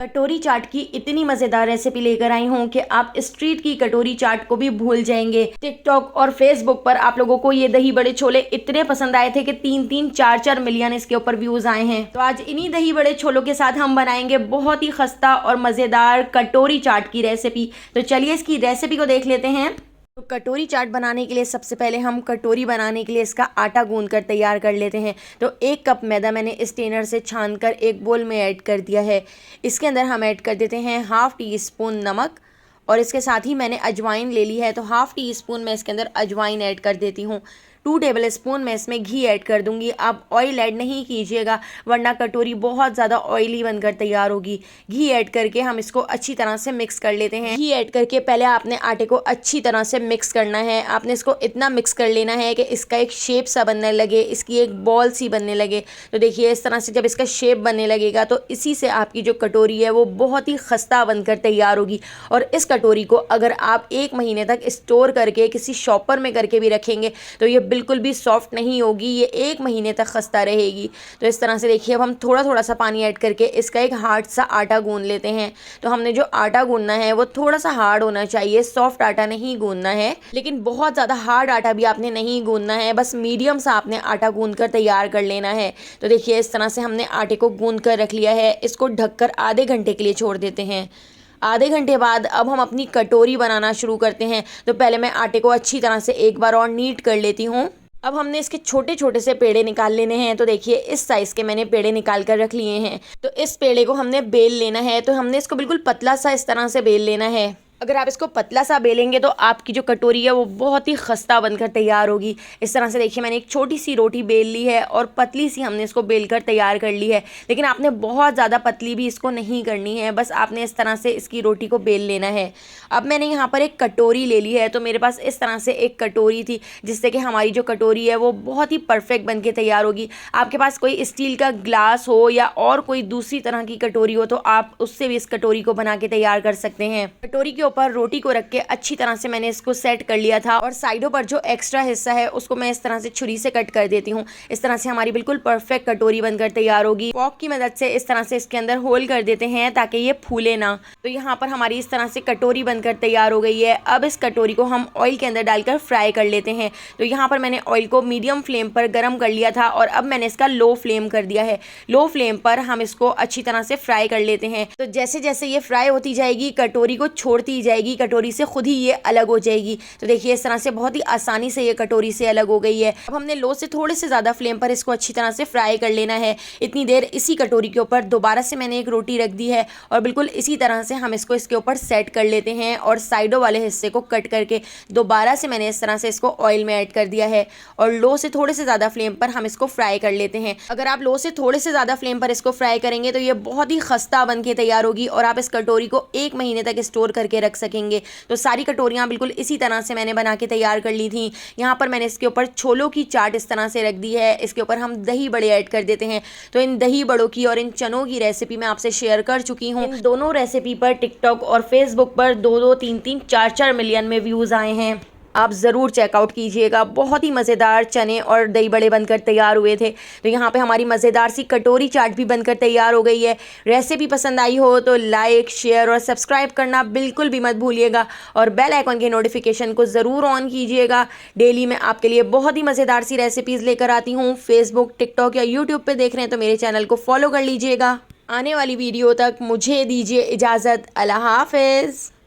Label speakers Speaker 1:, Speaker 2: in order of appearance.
Speaker 1: कटोरी चाट की इतनी मज़ेदार रेसिपी लेकर आई हूँ कि आप स्ट्रीट की कटोरी चाट को भी भूल जाएंगे। टिकटॉक और फेसबुक पर आप लोगों को ये दही बड़े छोले इतने पसंद आए थे कि 3-4 मिलियन इसके ऊपर व्यूज आए हैं। तो आज इन्हीं दही बड़े छोलों के साथ हम बनाएंगे बहुत ही खस्ता और मज़ेदार कटोरी चाट की रेसिपी। तो चलिए इसकी रेसिपी को देख लेते हैं। तो कटोरी चाट बनाने के लिए सबसे पहले हम कटोरी बनाने के लिए इसका आटा गूंद कर तैयार कर लेते हैं। तो 1 कप मैदा मैंने स्ट्रेनर से छान कर एक बोल में ऐड कर दिया है। इसके अंदर हम ऐड कर देते हैं ½ टीस्पून नमक और इसके साथ ही मैंने अजवाइन ले ली है। तो ½ टीस्पून मैं इसके अंदर अजवाइन ऐड कर देती हूँ। 2 टेबलस्पून मैं इसमें घी ऐड कर दूंगी। आप ऑयल ऐड नहीं कीजिएगा वरना कटोरी बहुत ज़्यादा ऑयली बनकर तैयार होगी। घी ऐड करके हम इसको अच्छी तरह से मिक्स कर लेते हैं। घी ऐड करके पहले आपने आटे को अच्छी तरह से मिक्स करना है। आपने इसको इतना मिक्स कर लेना है कि इसका एक शेप सा बनने लगे, इसकी एक बॉल सी बनने लगे। तो देखिए इस तरह से जब इसका शेप बनने लगेगा तो इसी से आपकी जो कटोरी है वो बहुत ही खस्ता बनकर तैयार होगी। और इस कटोरी को अगर आप 1 महीने तक स्टोर करके किसी शॉपर में करके भी रखेंगे तो ये बिल्कुल भी सॉफ्ट नहीं होगी, ये 1 महीने तक खस्ता रहेगी। तो इस तरह से देखिए अब हम थोड़ा थोड़ा सा पानी ऐड करके इसका एक हार्ड सा आटा गूंद लेते हैं। तो हमने जो आटा गूंदना है वो थोड़ा सा हार्ड होना चाहिए, सॉफ्ट आटा नहीं गूंदना है, लेकिन बहुत ज़्यादा हार्ड आटा भी आपने नहीं गूंदना है, बस मीडियम सा आपने आटा गूंद कर तैयार कर लेना है। तो देखिए इस तरह से हमने आटे को गूंद कर रख लिया है। इसको ढककर आधे घंटे के लिए छोड़ देते हैं। आधे घंटे बाद अब हम अपनी कटोरी बनाना शुरू करते हैं। तो पहले मैं आटे को अच्छी तरह से एक बार और नीट कर लेती हूँ। अब हमने इसके छोटे छोटे से पेड़े निकाल लेने हैं। तो देखिए इस साइज़ के मैंने पेड़े निकाल कर रख लिए हैं। तो इस पेड़े को हमने बेल लेना है। तो हमने इसको बिल्कुल पतला सा इस तरह से बेल लेना है। अगर आप इसको पतला सा बेलेंगे तो आपकी जो कटोरी है वो बहुत ही खस्ता बनकर तैयार होगी। इस तरह से देखिए मैंने एक छोटी सी रोटी बेल ली है और पतली सी हमने इसको बेल कर तैयार कर ली है। लेकिन आपने बहुत ज़्यादा पतली भी इसको नहीं करनी है, बस आपने इस तरह से इसकी रोटी को बेल लेना है। अब मैंने यहाँ पर एक कटोरी ले ली है। तो मेरे पास इस तरह से एक कटोरी थी जिससे कि हमारी जो कटोरी है वो बहुत ही परफेक्ट बन के तैयार होगी। आपके पास कोई स्टील का ग्लास हो या और कोई दूसरी तरह की कटोरी हो तो आप उससे भी इस कटोरी को बना के तैयार कर सकते हैं। कटोरी के ऊपर रोटी को रख के अच्छी तरह से मैंने इसको सेट कर लिया था और साइडों पर जो एक्स्ट्रा हिस्सा है उसको मैं इस तरह से छुरी से कट कर देती हूँ। इस तरह से हमारी बिल्कुल परफेक्ट कटोरी बनकर तैयार होगी। फॉक की मदद से इस तरह से इसके अंदर होल कर देते हैं ताकि ये फूले ना। तो यहाँ पर हमारी इस तरह से कटोरी बनकर तैयार हो गई है। अब इस कटोरी को हम ऑयल के अंदर डालकर फ्राई कर लेते हैं। तो यहाँ पर मैंने ऑयल को मीडियम फ्लेम पर गर्म कर लिया था और अब मैंने इसका लो फ्लेम कर दिया है। लो फ्लेम पर हम इसको अच्छी तरह से फ्राई कर लेते हैं। तो जैसे जैसे ये फ्राई होती जाएगी कटोरी को छोड़ती जाएगी, कटोरी से खुद ही ये अलग हो जाएगी। तो देखिए इस तरह से बहुत ही आसानी से ये कटोरी से अलग हो गई है। अब हमने लो से थोड़े से ज़्यादा फ्लेम पर इसको अच्छी तरह से फ्राई कर लेना है। इतनी देर इसी कटोरी के ऊपर दोबारा से मैंने एक रोटी रख दी है और बिल्कुल इसी तरह से हम इसको इसके ऊपर सेट कर लेते हैं और साइडों वाले हिस्से को कट करके दोबारा से मैंने इस तरह से इसको ऑयल में ऐड कर दिया है और लो से थोड़े से ज़्यादा फ्लेम पर हम इसको फ्राई कर लेते हैं। अगर आप लो से थोड़े से ज़्यादा फ्लेम पर इसको फ्राई करेंगे तो ये बहुत ही खस्ता बन के तैयार होगी और आप इस कटोरी को 1 महीने तक स्टोर करके रख सकेंगे। तो सारी कटोरियाँ बिल्कुल इसी तरह से मैंने बना के तैयार कर ली थी। यहाँ पर मैंने इसके ऊपर छोलों की चाट इस तरह से रख दी है। इसके ऊपर हम दही बड़े ऐड कर देते हैं। तो इन दही बड़ों की और इन चनों की रेसिपी मैं आपसे शेयर कर चुकी हूँ। इन दोनों रेसिपी पर टिकटॉक और फेसबुक पर 2-2, 3-3, 4-4 मिलियन में व्यूज़ आए हैं। आप ज़रूर चेकआउट कीजिएगा। बहुत ही मज़ेदार चने और दही बड़े बनकर तैयार हुए थे। तो यहाँ पे हमारी मज़ेदार सी कटोरी चाट भी बनकर तैयार हो गई है। रेसिपी पसंद आई हो तो लाइक, शेयर और सब्सक्राइब करना बिल्कुल भी मत भूलिएगा और बेल आइकन के नोटिफिकेशन को ज़रूर ऑन कीजिएगा। डेली मैं आपके लिए बहुत ही मज़ेदार सी रेसिपीज़ लेकर आती हूँ। फेसबुक, टिकटॉक या यूट्यूब पर देख रहे हैं तो मेरे चैनल को फॉलो कर लीजिएगा। आने वाली वीडियो तक मुझे दीजिए इजाज़त। अल्लाह हाफ़िज़।